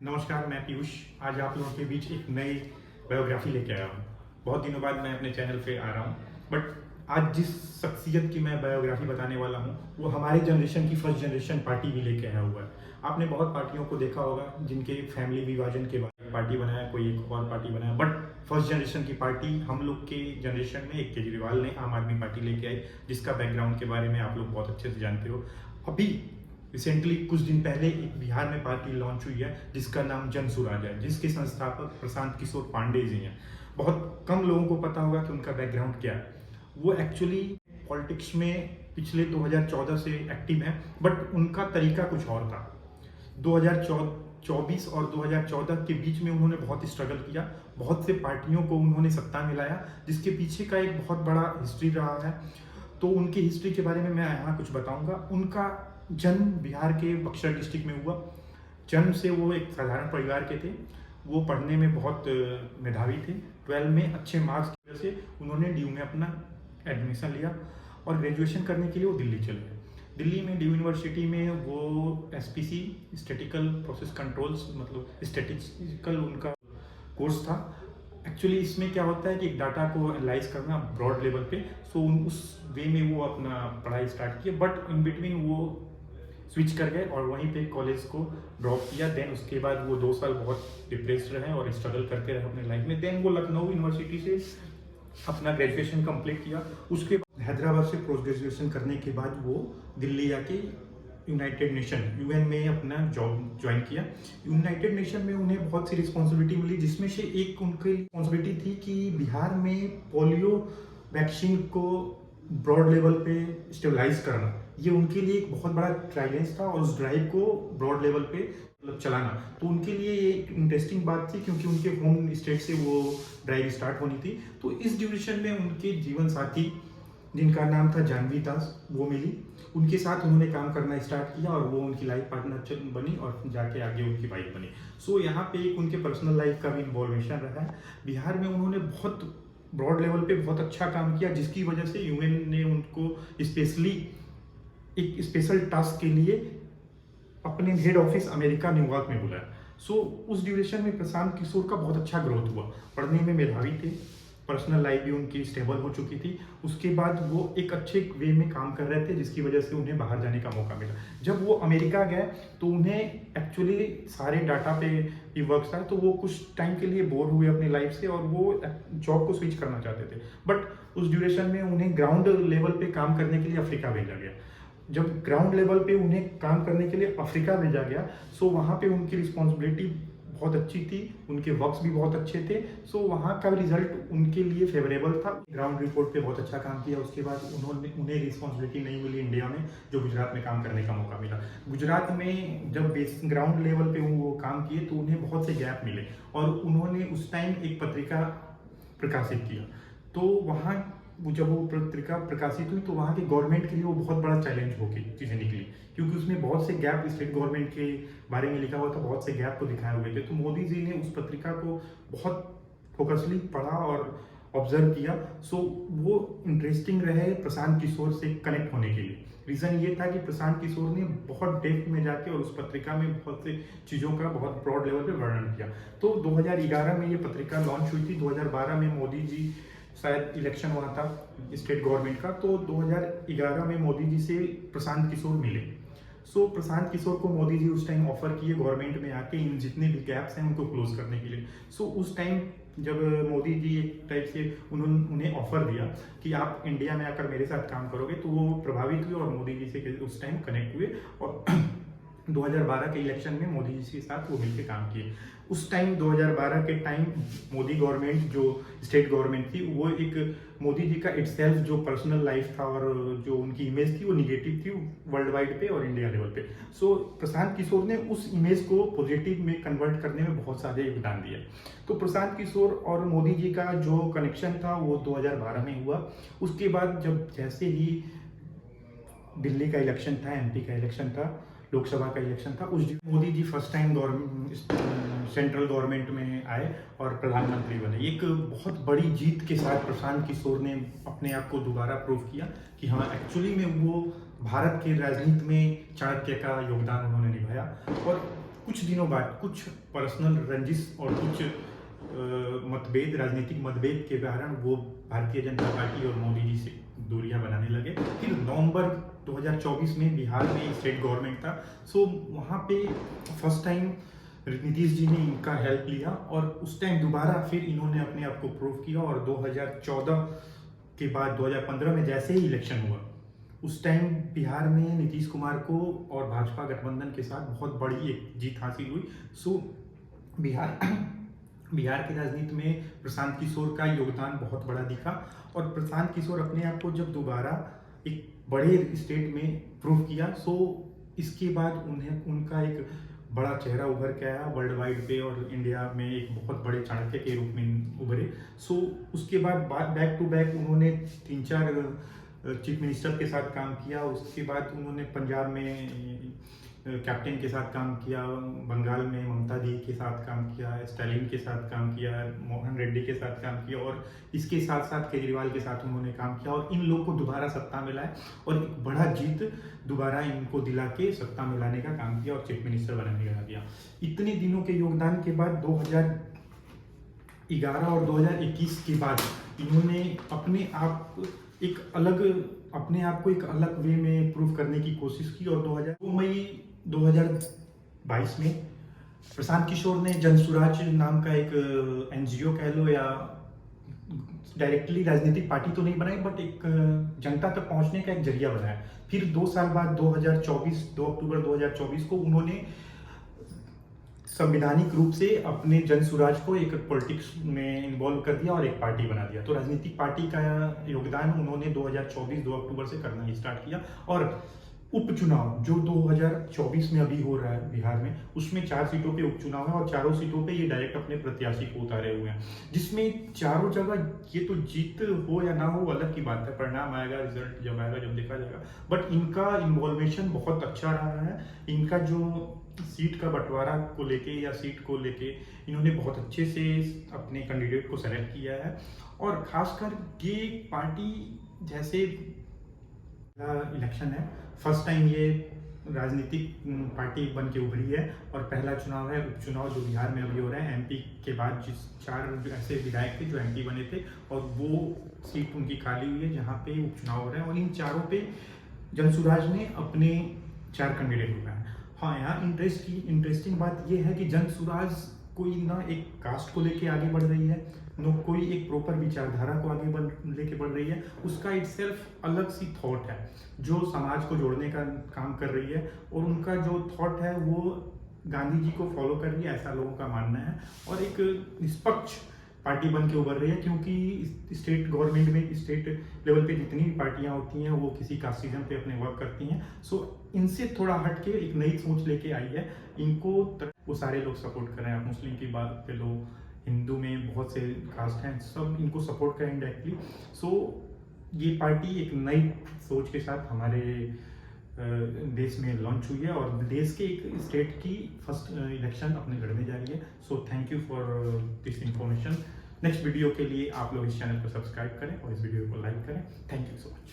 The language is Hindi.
नमस्कार, मैं पीयूष। आज आप लोगों के बीच एक नई बायोग्राफी लेके आया हूँ। बहुत दिनों बाद मैं अपने चैनल पे आ रहा हूँ, बट आज जिस शख्सियत की मैं बायोग्राफी बताने वाला हूँ वो हमारे जनरेशन की फर्स्ट जनरेशन पार्टी भी लेके आया हुआ है। आपने बहुत पार्टियों को देखा होगा जिनके फैमिली विभाजन के बाद पार्टी बनाया, कोई एक और पार्टी बनाया, बट फर्स्ट जनरेशन की पार्टी हम लोग के जनरेशन में एक केजरीवाल ने आम आदमी पार्टी लेके आई, जिसका बैकग्राउंड के बारे में आप लोग बहुत अच्छे से जानते हो। अभी रिसेंटली कुछ दिन पहले एक बिहार में पार्टी लॉन्च हुई है जिसका नाम जन सुराज है, जिसके संस्थापक प्रशांत किशोर पांडे जी हैं। बहुत कम लोगों को पता होगा कि उनका बैकग्राउंड क्या है। वो एक्चुअली पॉलिटिक्स में पिछले 2014 से एक्टिव हैं, बट उनका तरीका कुछ और था। 2024 और 2014 के बीच में उन्होंने बहुत स्ट्रगल किया, बहुत से पार्टियों को उन्होंने सत्ता में लाया, जिसके पीछे का एक बहुत बड़ा हिस्ट्री रहा है। तो उनकी हिस्ट्री के बारे में मैं यहाँ कुछ बताऊंगा। उनका जन्म बिहार के बक्सर डिस्ट्रिक्ट में हुआ। जन्म से वो एक साधारण परिवार के थे। वो पढ़ने में बहुत मेधावी थे। 12 में अच्छे मार्क्स की वजह से उन्होंने ड्यू में अपना एडमिशन लिया और ग्रेजुएशन करने के लिए वो दिल्ली चले गए। दिल्ली में ड्यू यूनिवर्सिटी में वो एसपीसी स्टैटिकल प्रोसेस कंट्रोल्स मतलब स्टैटिस्टिकल उनका कोर्स था। एक्चुअली इसमें क्या होता है कि एक डाटा को एनालाइज करना ब्रॉड लेवल पे, सो उस वे में वो अपना पढ़ाई स्टार्ट किया, बट इन बिटवीन वो स्विच कर गए और वहीं पे कॉलेज को ड्रॉप किया। देन उसके बाद वो 2 साल बहुत डिप्रेस्ड रहे और स्ट्रगल करते रहे अपने लाइफ में। देन वो लखनऊ यूनिवर्सिटी से अपना ग्रेजुएशन कंप्लीट किया। उसके बाद हैदराबाद से पोस्ट ग्रेजुएशन करने के बाद वो दिल्ली आके यूनाइटेड नेशन यूएन में अपना जॉब ज्वाइन किया। यूनाइटेड नेशन में उन्हें बहुत सी रिस्पॉन्सिबिलिटी मिली, जिसमें से एक उनकी रिस्पॉन्सिबिलिटी थी कि बिहार में पोलियो वैक्सीन को ब्रॉड लेवल पे स्टेबलाइज करना। ये उनके लिए एक बहुत बड़ा चैलेंज था और उस ड्राइव को ब्रॉड लेवल पे मतलब चलाना, तो उनके लिए ये एक इंटरेस्टिंग बात थी क्योंकि उनके होम स्टेट से वो ड्राइव स्टार्ट होनी थी। तो इस ड्यूरेशन में उनके जीवन साथी जिनका नाम था जानवी दास वो मिली। उनके साथ उन्होंने काम करना स्टार्ट किया और वो उनकी लाइफ पार्टनर बनी और जाके आगे उनकी वाइफ बनी। सो यहाँ पे एक उनके पर्सनल लाइफ का भी इन्वॉल्वेशन रहा है। बिहार में उन्होंने बहुत ब्रॉड लेवल पे बहुत अच्छा काम किया, जिसकी वजह से यूएन ने उनको स्पेशली एक स्पेशल टास्क के लिए अपने हेड ऑफिस अमेरिका न्यूयॉर्क में बुलाया। सो उस ड्यूरेशन में प्रशांत किशोर का बहुत अच्छा ग्रोथ हुआ। पढ़ने में मेधावी थे, पर्सनल लाइफ भी उनकी स्टेबल हो चुकी थी। उसके बाद वो एक अच्छे वे में काम कर रहे थे, जिसकी वजह से उन्हें बाहर जाने का मौका मिला। जब वो अमेरिका गए तो उन्हें एक्चुअली सारे डाटा पे ही वर्क था, तो वो कुछ टाइम के लिए बोर हुए अपनी लाइफ से और वो जॉब को स्विच करना चाहते थे। बट उस ड्यूरेशन में उन्हें ग्राउंड लेवल पे काम करने के लिए अफ्रीका भेजा गया। जब ग्राउंड लेवल पे उन्हें काम करने के लिए अफ्रीका भेजा गया, सो वहाँ पे उनकी रिस्पॉन्सिबिलिटी बहुत अच्छी थी, उनके वर्क्स भी बहुत अच्छे थे। सो वहाँ का रिजल्ट उनके लिए फेवरेबल था। ग्राउंड रिपोर्ट पे बहुत अच्छा काम किया। उसके बाद उन्हें रिस्पॉन्सिबिलिटी नहीं मिली इंडिया में, जो गुजरात में काम करने का मौका मिला। गुजरात में जब ग्राउंड लेवल पे वो काम किए तो उन्हें बहुत से गैप मिले और उन्होंने उस टाइम एक पत्रिका प्रकाशित किया। तो वहाँ जब वो पत्रिका प्रकाशित हुई तो वहाँ के गवर्नमेंट के लिए वो बहुत बड़ा चैलेंज होकर चीज़ें निकली, क्योंकि उसमें बहुत से गैप स्टेट गवर्नमेंट के बारे में लिखा हुआ था, बहुत से गैप को दिखाए हुए थे। तो मोदी जी ने उस पत्रिका को बहुत फोकसली पढ़ा और ऑब्जर्व किया। सो वो इंटरेस्टिंग रहे प्रशांत किशोर से कनेक्ट होने के लिए। रीज़न ये था कि प्रशांत किशोर ने बहुत डेप्थ में जाके और उस पत्रिका में बहुत से चीज़ों का बहुत ब्रॉड लेवल पे वर्णन किया। तो 2011 में ये पत्रिका लॉन्च हुई थी। 2012 में मोदी जी शायद इलेक्शन हुआ था स्टेट गवर्नमेंट का, तो 2011 में मोदी जी से प्रशांत किशोर मिले। सो प्रशांत किशोर को मोदी जी उस टाइम ऑफर किए गवर्नमेंट में आके इन जितने भी गैप्स हैं उनको क्लोज करने के लिए। सो उस टाइम जब मोदी जी एक टाइप से उन्हें ऑफर दिया कि आप इंडिया में आकर मेरे साथ काम करोगे, तो वो प्रभावित हुए और मोदी जी से उस टाइम कनेक्ट हुए और 2012 के इलेक्शन में मोदी जी के साथ वो मिलकर काम किए। उस टाइम 2012 के टाइम मोदी गवर्नमेंट जो स्टेट गवर्नमेंट थी, वो एक मोदी जी का इटसेल्फ जो पर्सनल लाइफ था और जो उनकी इमेज थी वो निगेटिव थी वर्ल्ड वाइड पे और इंडिया लेवल पे। सो प्रशांत किशोर ने उस इमेज को पॉजिटिव में कन्वर्ट करने में बहुत सारे योगदान दिया। तो प्रशांत किशोर और मोदी जी का जो कनेक्शन था वो 2012 में हुआ। उसके बाद जब जैसे ही दिल्ली का इलेक्शन था, एमपी का इलेक्शन था, लोकसभा का इलेक्शन था, उस Modi ji first time central government में आए और प्रधानमंत्री बने। एक बहुत बड़ी जीत के साथ प्रशांत किशोर ने अपने आप को दोबारा प्रूव किया कि हाँ एक्चुअली में वो भारत के राजनीति में चाणक्य का योगदान उन्होंने निभाया। और कुछ दिनों बाद कुछ पर्सनल रंजिश और कुछ मतभेद, राजनीतिक मतभेद के कारण वो भारतीय जनता पार्टी और मोदी जी से दूरियां बनाने लगे। फिर नवंबर 2024 में बिहार में स्टेट गवर्नमेंट था, सो वहाँ पे फर्स्ट टाइम नीतीश जी ने इनका हेल्प लिया और उस टाइम दोबारा फिर इन्होंने अपने आप को प्रूव किया। और 2014 के बाद 2015 में जैसे ही इलेक्शन हुआ, उस टाइम बिहार में नीतीश कुमार को और भाजपा गठबंधन के साथ बहुत बड़ी एक जीत हासिल हुई। सो बिहार की राजनीति में प्रशांत किशोर का योगदान बहुत बड़ा दिखा और प्रशांत किशोर अपने आप को जब दोबारा एक बड़े स्टेट में प्रूव किया, सो इसके बाद उनका एक बड़ा चेहरा उभर के आया वर्ल्ड वाइड पे और इंडिया में एक बहुत बड़े चाणक्य के रूप में उभरे। सो उसके बाद बैक टू बैक उन्होंने 3-4 चीफ मिनिस्टर के साथ काम किया। उसके बाद उन्होंने पंजाब में कैप्टन के साथ काम किया, बंगाल में ममता दी के साथ काम किया, स्टालिन के साथ काम किया, मोहन रेड्डी के साथ काम किया और इसके साथ साथ केजरीवाल के साथ उन्होंने काम किया और इन लोग को दोबारा सत्ता मिला है और एक बड़ा जीत दोबारा इनको दिला के सत्ता मिलाने का काम किया और चीफ मिनिस्टर बनाने का दिया। इतने दिनों के योगदान के बाद 2011 और 2021 के बाद इन्होंने अपने आप को एक अलग वे में प्रूव करने की कोशिश की और 2 मई 2022 में प्रशांत किशोर ने जनसुराज नाम का एक एनजीओ कह लो या डायरेक्टली राजनीतिक पार्टी तो नहीं बनाई बट एक जनता तक पहुंचने का एक जरिया बनाया। फिर 2 साल बाद 2 अक्टूबर 2024 को उन्होंने संवैधानिक रूप से अपने जनसुराज को एक पॉलिटिक्स में इन्वॉल्व कर दिया और एक पार्टी बना दिया। तो राजनीतिक पार्टी का योगदान उन्होंने 2024 2 अक्टूबर से करना ही स्टार्ट किया। और उपचुनाव जो 2024 में अभी हो रहा है बिहार में, उसमें 4 सीटों पे उपचुनाव है और चारों सीटों पे ये डायरेक्ट अपने प्रत्याशी को उतारे हुए हैं, जिसमें चारों जगह ये तो जीत हो या ना हो अलग की बात है, परिणाम आएगा, रिजल्ट जब आएगा जब देखा जाएगा। बट इनका इन्वॉल्वेशन बहुत अच्छा रहा है। इनका जो सीट का बंटवारा को लेके या सीट को लेके इन्होंने बहुत अच्छे से अपने कैंडिडेट को सेलेक्ट किया है। और खासकर ये पार्टी जैसे इलेक्शन है, फर्स्ट टाइम ये राजनीतिक पार्टी बन के उभरी है और पहला चुनाव है उपचुनाव जो बिहार में अभी हो रहा है। एमपी के बाद जिस 4 ऐसे विधायक थे जो एमपी बने थे और वो सीट उनकी खाली हुई है जहाँ पे उपचुनाव हो रहे हैं और इन चारों पे जनसुराज ने अपने 4 कैंडिडेट उठाए हैं। हाँ, यहाँ इंटरेस्टिंग बात यह है कि जनसुराज कोई ना एक कास्ट को लेके आगे बढ़ रही है, नो कोई एक प्रॉपर विचारधारा को आगे लेके बढ़ रही है। उसका इटसेल्फ अलग सी थॉट है जो समाज को जोड़ने का काम कर रही है और उनका जो थॉट है वो गांधी जी को फॉलो कर रही है, ऐसा लोगों का मानना है। और एक निष्पक्ष पार्टी बन के उभर रही है क्योंकि स्टेट गवर्नमेंट में स्टेट लेवल पे जितनी भी पार्टियां होती हैं वो किसी कास्टिज्म पे अपने वर्क करती हैं। सो इनसे थोड़ा हट के एक नई सोच लेके आई है। इनको वो सारे लोग सपोर्ट कर रहे हैं। मुस्लिम की बात पे लो, हिंदू में बहुत से कास्ट हैं, सब इनको सपोर्ट करें डायरेक्टली। सो ये पार्टी एक नई सोच के साथ हमारे देश में लॉन्च हुई है और देश के एक स्टेट की फर्स्ट इलेक्शन अपने लड़ने जा रही है। So thank you for this information. Next video के लिए आप लोग इस चैनल को सब्सक्राइब करें और इस वीडियो को लाइक करें। Thank you so much.